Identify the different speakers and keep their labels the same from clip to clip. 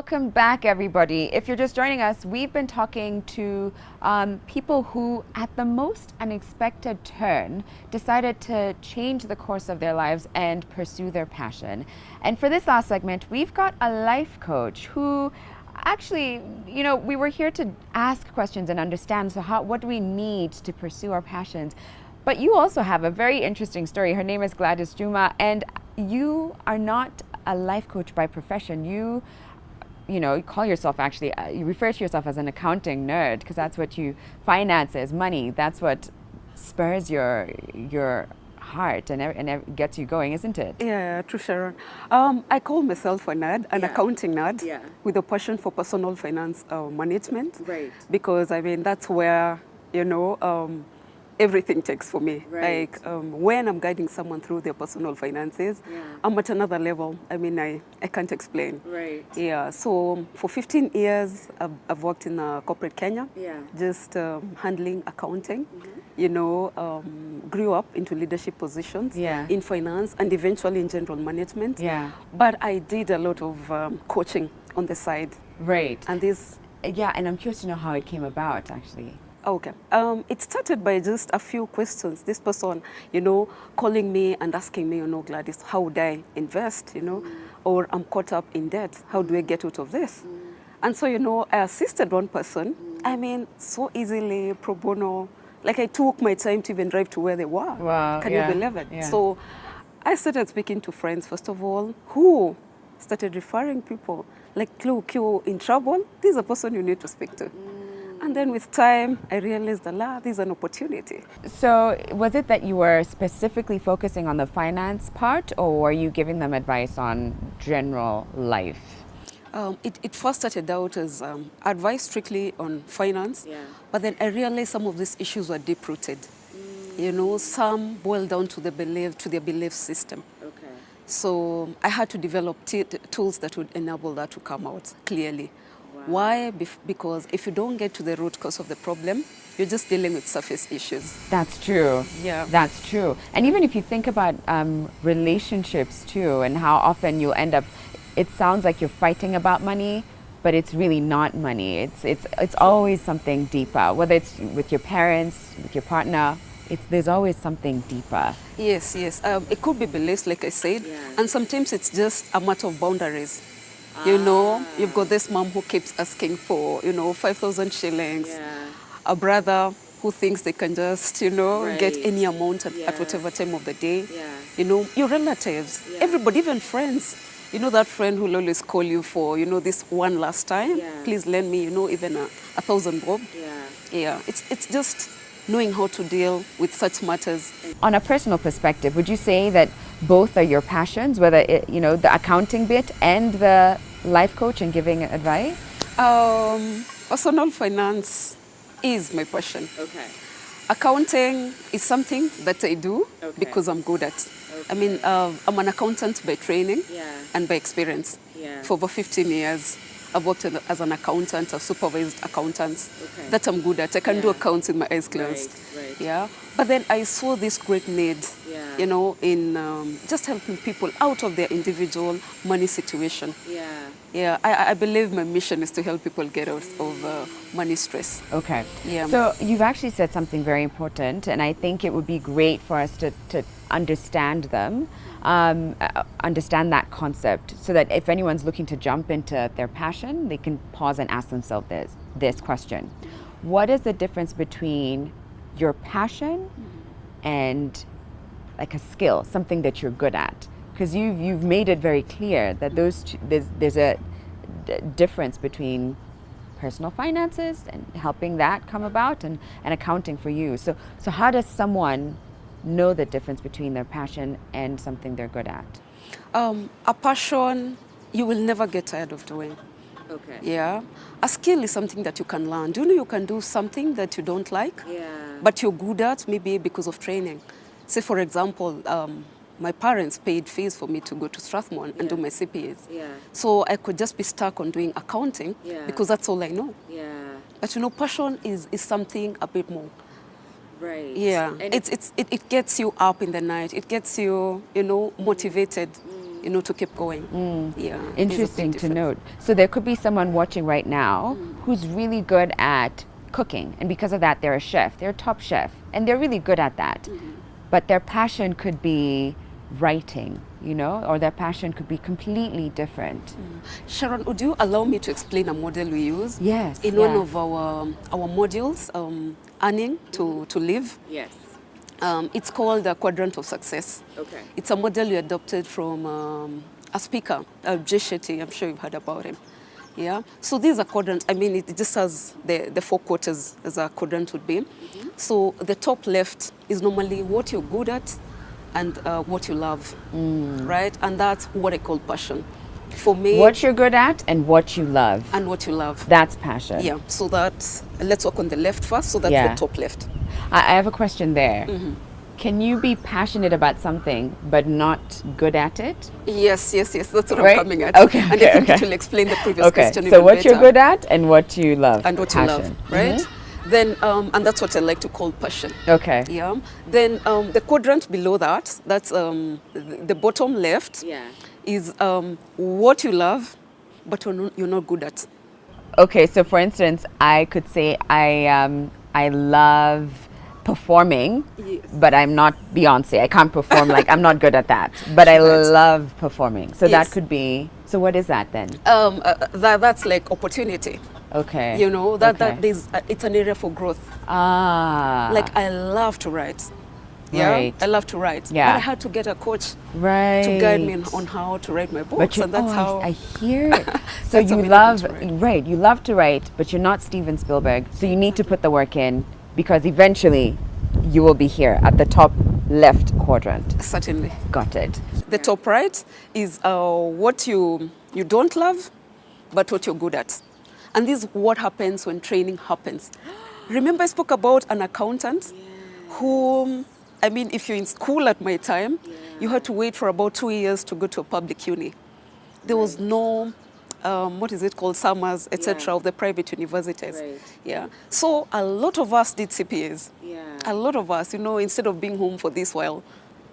Speaker 1: welcome back, everybody. If you're just joining us, we've been talking to people who, at the most unexpected turn, decided to change the course of their lives and pursue their passion. And for this last segment, we've got a life coach who actually, we were here to ask questions and understand, so what do we need to pursue our passions? But you also have a very interesting story. Her name is Gladys Juma, and you are not a life coach by profession. You call yourself, actually, you refer to yourself as an accounting nerd, because that's what finances, money, that's what spurs your heart and gets you going, isn't it?
Speaker 2: Yeah, true, Sharon. I call myself a nerd, an accounting nerd, with a passion for personal finance management.
Speaker 1: Right.
Speaker 2: Because, that's where, everything takes for me.
Speaker 1: Right.
Speaker 2: Like when I'm guiding someone through their personal finances, I'm at another level. I can't explain.
Speaker 1: Right.
Speaker 2: Yeah, so for 15 years, I've worked in corporate Kenya, just handling accounting. Grew up into leadership positions in finance and eventually in general management.
Speaker 1: Yeah.
Speaker 2: But I did a lot of coaching on the side.
Speaker 1: Right.
Speaker 2: And this...
Speaker 1: Yeah, and I'm curious to know how it came about, actually.
Speaker 2: Okay. It started by just a few questions. This person, calling me and asking me, Gladys, how would I invest, or I'm caught up in debt. How do I get out of this? And so, I assisted one person. So easily, pro bono. Like I took my time to even drive to where they were.
Speaker 1: Wow.
Speaker 2: Can you believe it?
Speaker 1: Yeah.
Speaker 2: So I started speaking to friends, first of all, who started referring people. Like, look, you're in trouble. This is a person you need to speak to. And then with time, I realized that this is an opportunity.
Speaker 1: So was it that you were specifically focusing on the finance part, or were you giving them advice on general life?
Speaker 2: It first started out as advice strictly on finance, but then I realized some of these issues were deep-rooted. Some boil down to their belief system.
Speaker 1: Okay.
Speaker 2: So I had to develop tools that would enable that to come out clearly. Wow. Why? Because if you don't get to the root cause of the problem, you're just dealing with surface issues.
Speaker 1: That's true.
Speaker 2: Yeah.
Speaker 1: That's true. And even if you think about relationships too, and how often you'll end up, it sounds like you're fighting about money, but it's really not money. It's always something deeper, whether it's with your parents, with your partner. There's always something deeper.
Speaker 2: Yes. It could be beliefs, like I said, and sometimes it's just a matter of boundaries. You've got this mom who keeps asking for, 5,000 shillings. A brother who thinks they can just, get any amount at whatever time of the day. Your relatives, everybody, even friends. That friend who will always call you for, this one last time. Please lend me, even 1,000 bob. It's just knowing how to deal with such matters.
Speaker 1: On a personal perspective, would you say that both are your passions, whether the accounting bit and the life coach and giving advice?
Speaker 2: Personal finance is my passion.
Speaker 1: Okay.
Speaker 2: Accounting is something that I do because I'm good at.
Speaker 1: Okay.
Speaker 2: I'm an accountant by training and by experience. For over 15 years. I've worked as an accountant, I've supervised accountants. That I'm good at. I can do accounts with my eyes closed.
Speaker 1: Right.
Speaker 2: Yeah. But then I saw this great need, in just helping people out of their individual money situation. I believe my mission is to help people get out of money stress.
Speaker 1: Okay.
Speaker 2: Yeah.
Speaker 1: So you've actually said something very important, and I think it would be great for us to understand them, understand that concept, so that if anyone's looking to jump into their passion, they can pause and ask themselves this question. What is the difference between your passion and like a skill, something that you're good at? Because you've made it very clear that there's a difference between personal finances and helping that come about and accounting for you. So how does someone know the difference between their passion and something they're good at?
Speaker 2: A passion you will never get tired of doing.
Speaker 1: Okay.
Speaker 2: Yeah. A skill is something that you can learn. Do you can do something that you don't like, but you're good at, maybe because of training. Say, for example, my parents paid fees for me to go to Strathmore and do my CPAs. So I could just be stuck on doing accounting because that's all I know. But passion is something a bit more.
Speaker 1: Right.
Speaker 2: Yeah. And it gets you up in the night. It gets you, motivated. to keep going. Yeah. is a big
Speaker 1: Interesting to
Speaker 2: difference.
Speaker 1: note. So there could be someone watching right now who's really good at cooking, and because of that, they're a chef. They're a top chef, and they're really good at that. But their passion could be writing, or their passion could be completely different.
Speaker 2: Sharon, would you allow me to explain a model we use?
Speaker 1: Yes.
Speaker 2: In one of our modules, earning to live.
Speaker 1: Yes.
Speaker 2: It's called the Quadrant of Success.
Speaker 1: Okay.
Speaker 2: It's a model we adopted from a speaker, Jay Shetty. I'm sure you've heard about him. Yeah. So these are quadrants. I mean, it just has the 4 quarters as a quadrant would be. So the top left is normally what you're good at and what you love, right? And that's what I call passion. For me,
Speaker 1: What you're good at and what you love.
Speaker 2: and what you love.
Speaker 1: That's passion.
Speaker 2: Yeah. So that let's work on the left first. So that's
Speaker 1: Yeah.
Speaker 2: the top left.
Speaker 1: I have a question there. Can you be passionate about something but not good at it?
Speaker 2: Yes. That's what
Speaker 1: Right?
Speaker 2: I'm coming at.
Speaker 1: Okay,
Speaker 2: And I
Speaker 1: okay,
Speaker 2: think
Speaker 1: okay.
Speaker 2: it will explain the previous
Speaker 1: Okay.
Speaker 2: question
Speaker 1: So
Speaker 2: even
Speaker 1: what you're
Speaker 2: better.
Speaker 1: good at and what you love.
Speaker 2: And what you love,
Speaker 1: Passion.
Speaker 2: right? Then, and that's what I like to call passion.
Speaker 1: Okay.
Speaker 2: Yeah. Then the quadrant below that, that's the bottom left, is what you love, but you're not good at.
Speaker 1: Okay, so for instance, I could say I love performing,
Speaker 2: Yes.
Speaker 1: but I'm not Beyonce. I can't perform, like I'm not good at that. But I
Speaker 2: Right.
Speaker 1: love performing. So
Speaker 2: Yes.
Speaker 1: that could be. So what is that then?
Speaker 2: That's like opportunity.
Speaker 1: Okay.
Speaker 2: That
Speaker 1: Okay.
Speaker 2: it's an area for growth.
Speaker 1: Ah.
Speaker 2: Like I love to write. Yeah,
Speaker 1: Right.
Speaker 2: I love to write.
Speaker 1: Yeah.
Speaker 2: But I had to get a coach
Speaker 1: right.
Speaker 2: to guide me on how to write my books,
Speaker 1: But you,
Speaker 2: and that's how.
Speaker 1: I hear it. So
Speaker 2: That's
Speaker 1: you
Speaker 2: how many
Speaker 1: love,
Speaker 2: books to write.
Speaker 1: right? You love to write, but you're not Steven Spielberg. So you need to put the work in because eventually you will be here at the top left quadrant.
Speaker 2: Certainly.
Speaker 1: Got it.
Speaker 2: The top right is what you don't love, but what you're good at. And this is what happens when training happens. Remember I spoke about an accountant who, I mean, if you're in school at my time, you had to wait for about 2 years to go to a public uni. There was no, what is it called, summers, etc., of the private universities.
Speaker 1: Right.
Speaker 2: Yeah. So a lot of us did CPAs.
Speaker 1: Yeah.
Speaker 2: A lot of us, instead of being home for this while,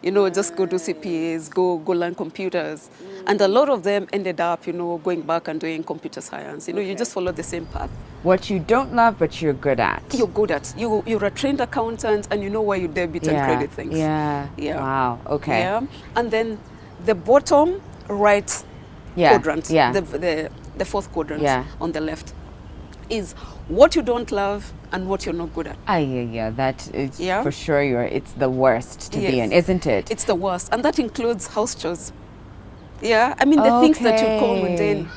Speaker 2: just go do CPAs, go learn computers. And a lot of them ended up, going back and doing computer science. You just follow the same path.
Speaker 1: What you don't love, but you're good at.
Speaker 2: You're good at. You're a trained accountant and you know where you debit and credit things.
Speaker 1: Yeah.
Speaker 2: Yeah.
Speaker 1: Wow. Okay.
Speaker 2: Yeah. And then the bottom right quadrant,
Speaker 1: Yeah.
Speaker 2: the fourth quadrant
Speaker 1: Yeah.
Speaker 2: on the left, is what you don't love and what you're not good at.
Speaker 1: Yeah. That is
Speaker 2: Yeah.
Speaker 1: for sure. It's the worst to be
Speaker 2: Yes.
Speaker 1: in, isn't it?
Speaker 2: It's the worst, and that includes house chores. Yeah, I mean the things that you call
Speaker 1: Okay.
Speaker 2: mundane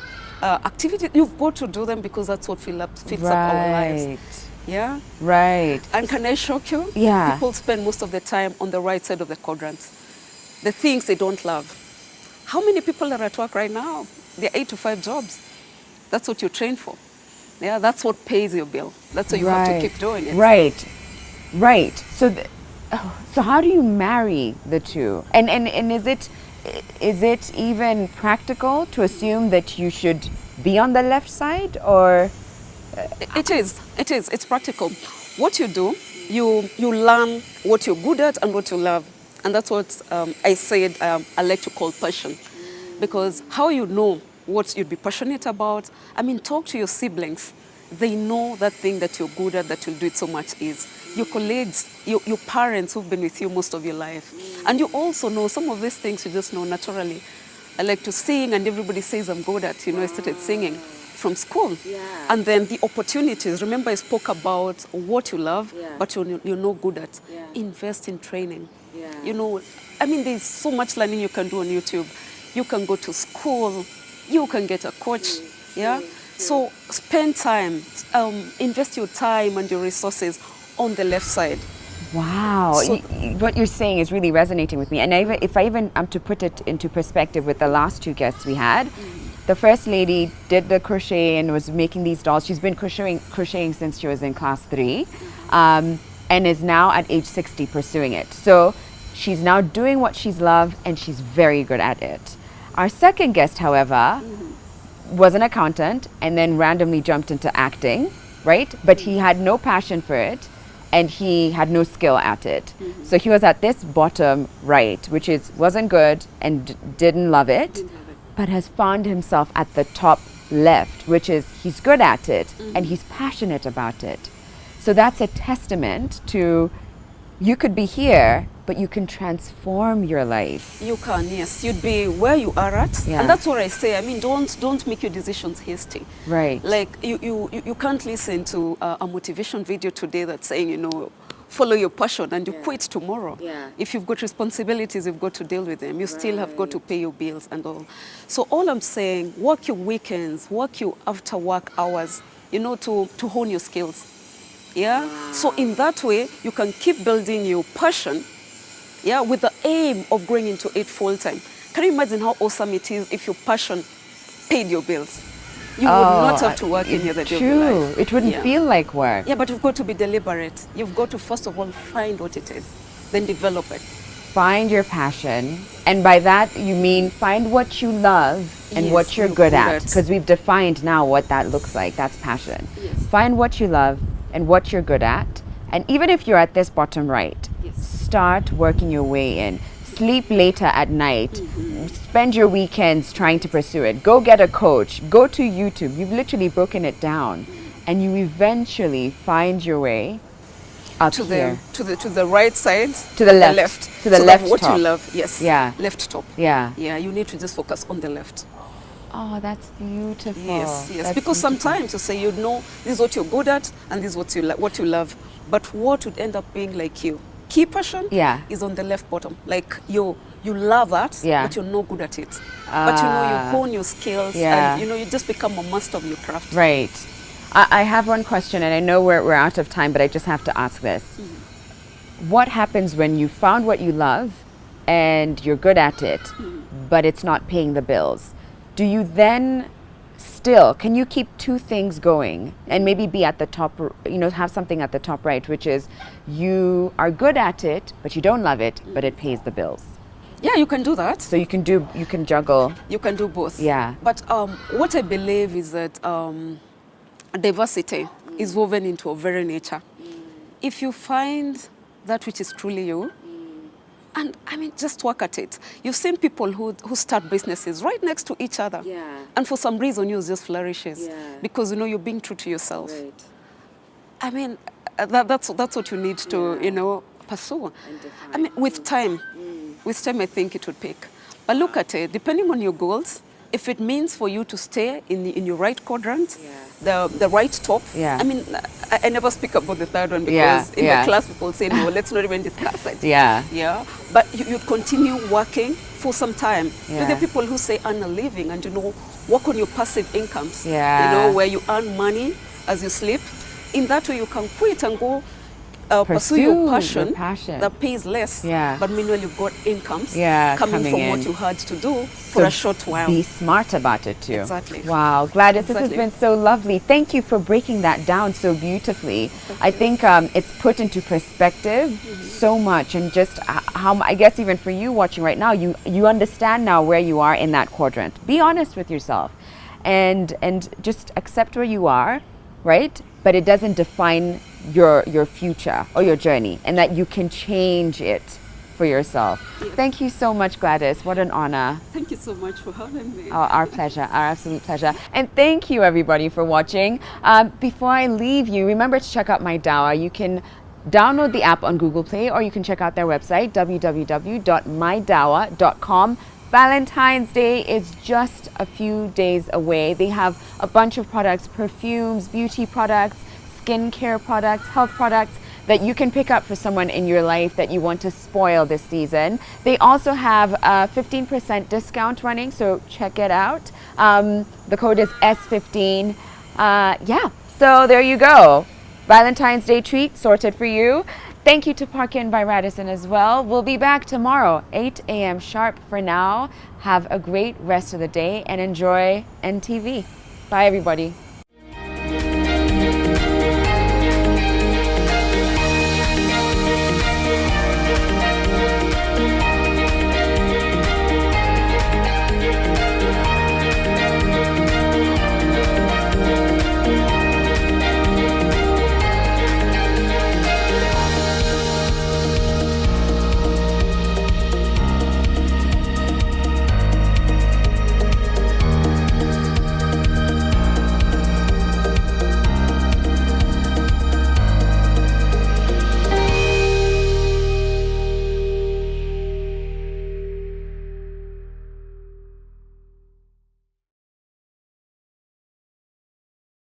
Speaker 2: activity, you've got to do them because that's what fits up our lives. Yeah,
Speaker 1: Right.
Speaker 2: and can I shock you?
Speaker 1: Yeah.
Speaker 2: People spend most of the time on the right side of the quadrant. The things they don't love. How many people are at work right now? They're 8 to 5 jobs. That's what you're trained for. Yeah, that's what pays your bill. That's why you have to keep doing it.
Speaker 1: Right. So how do you marry the two? And is it even practical to assume that you should be on the left side or?
Speaker 2: It is. It's practical. What you do, you learn what you're good at and what you love. And that's what I said I like to call passion. Because how you know what you'd be passionate about, I mean, talk to your siblings. They know that thing that you're good at, that you'll do it so much is. Your colleagues, your parents who've been with you most of your life. And you also know some of these things you just know naturally. I like to sing and everybody says I'm good at, I started singing from school. And then the opportunities, remember I spoke about what you love, but you're not good at. Invest in training. I mean, there's so much learning you can do on YouTube. You can go to school, you can get a coach, So spend time, invest your time and your resources on the left side.
Speaker 1: Wow,
Speaker 2: So-
Speaker 1: what you're saying is really resonating with me. And if I even am to put it into perspective with the last 2 guests we had, the first lady did the crochet and was making these dolls. She's been crocheting since she was in class 3, and is now at age 60 pursuing it. So she's now doing what she's loved and she's very good at it. Our second guest, however, was an accountant and then randomly jumped into acting, right? But he had no passion for it. and he had no skill at it. So he was at this bottom right, which wasn't good and didn't love it, but has found himself at the top left, which is he's good at it and he's passionate about it. So that's a testament to you could be here, but you can transform your life.
Speaker 2: You can, yes. You'd be where you are at.
Speaker 1: Yeah.
Speaker 2: And that's what I say. I mean, don't make your decisions hasty.
Speaker 1: Right.
Speaker 2: Like, you can't listen to a motivation video today that's saying, you know, follow your passion and you quit tomorrow.
Speaker 3: Yeah.
Speaker 2: If you've got responsibilities, you've got to deal with them. You still have got to pay your bills and all. So all I'm saying, work your weekends, work your after work hours, you know, to hone your skills. Yeah.
Speaker 3: Wow.
Speaker 2: So in that way, you can keep building your passion, yeah, with the aim of going into it full time. Can you imagine how awesome it is if your passion paid your bills? You would not have to work any other day of your
Speaker 1: True.
Speaker 2: life.
Speaker 1: It wouldn't feel like work.
Speaker 2: Yeah, but you've got to be deliberate. You've got to first of all find what it is, then develop it.
Speaker 1: Find your passion, and by that you mean find what you love and
Speaker 2: Yes,
Speaker 1: what you're good at, because we've defined now what that looks like. That's passion.
Speaker 2: Yes.
Speaker 1: Find what you love and what you're good at, and even if you're at this bottom right, start working your way in. Sleep later at night. Spend your weekends trying to pursue it. Go get a coach. Go to YouTube. You've literally broken it down, and you eventually find your way up
Speaker 2: To
Speaker 1: here.
Speaker 2: the right side,
Speaker 1: To the left. To the
Speaker 2: so
Speaker 1: left
Speaker 2: that what
Speaker 1: top.
Speaker 2: you love, yes.
Speaker 1: Yeah.
Speaker 2: Left top.
Speaker 1: Yeah.
Speaker 2: Yeah, you need to just focus on the left.
Speaker 1: Oh, that's beautiful.
Speaker 2: Yes, yes.
Speaker 1: That's
Speaker 2: Because
Speaker 1: beautiful.
Speaker 2: sometimes you say, you know, this is what you're good at and this is what you love. But what would end up being like you? Key passion is on the left bottom. Like you love that, but you're not good at it. But you know, you hone your skills and you know, you just become a master of your craft.
Speaker 1: Right. I have one question, and I know we're out of time, but I just have to ask this. What happens when you found what you love and you're good at it, but it's not paying the bills? Do you then still, can you keep two things going and maybe be at the top, you know, have something at the top right, which is you are good at it, but you don't love it, but it pays the bills?
Speaker 2: Yeah, you can do that.
Speaker 1: So you can juggle.
Speaker 2: You can do both.
Speaker 1: Yeah.
Speaker 2: But what I believe is that diversity is woven into our very nature. If you find that which is truly you, and I mean, just work at it. You've seen people who start businesses right next to each other.
Speaker 3: Yeah.
Speaker 2: And for some reason, yours just flourishes.
Speaker 3: Yeah.
Speaker 2: Because, you know, you're being true to yourself.
Speaker 3: Right.
Speaker 2: I mean, that's what you need to, you know, pursue.
Speaker 3: And define.
Speaker 2: I mean, with time, I think it would pick. But look at it, depending on your goals, if it means for you to stay in your right quadrant, the right top.
Speaker 1: Yeah.
Speaker 2: I mean, I never speak about the third one because in my class people say, no, let's not even discuss it.
Speaker 1: Yeah.
Speaker 2: Yeah. But you continue working for some time.
Speaker 1: Yeah.
Speaker 2: There are people who say earn a living and, you know, work on your passive incomes.
Speaker 1: Yeah.
Speaker 2: You know, where you earn money as you sleep. In that way, you can quit and go pursue your passion that pays less.
Speaker 1: Yeah.
Speaker 2: But meanwhile, you've got incomes
Speaker 1: coming
Speaker 2: from
Speaker 1: in.
Speaker 2: what you had to do for a short while.
Speaker 1: Be smart about it too.
Speaker 2: Exactly.
Speaker 1: Wow, Gladys, this has been so lovely. Thank you for breaking that down so beautifully. I think it's put into perspective so much, and just how I guess even for you watching right now, you understand now where you are in that quadrant. Be honest with yourself, and just accept where you are, right? But it doesn't define your future or your journey, and that you can change it for yourself.
Speaker 2: Yes.
Speaker 1: Thank you so much, Gladys. What an honor.
Speaker 2: Thank you so much for having me.
Speaker 1: Oh, our pleasure, our absolute pleasure. And thank you everybody for watching. Before I leave you, remember to check out My Dawa. You can download the app on Google Play, or you can check out their website, www.mydawa.com. Valentine's Day is just a few days away. They have a bunch of products, perfumes, beauty products, skincare products, health products that you can pick up for someone in your life that you want to spoil this season. They also have a 15% discount running, so check it out. The code is S15. So there you go. Valentine's Day treat sorted for you. Thank you to Parkin by Radisson as well. We'll be back tomorrow, 8 a.m. sharp. For now, have a great rest of the day and enjoy NTV. Bye, everybody.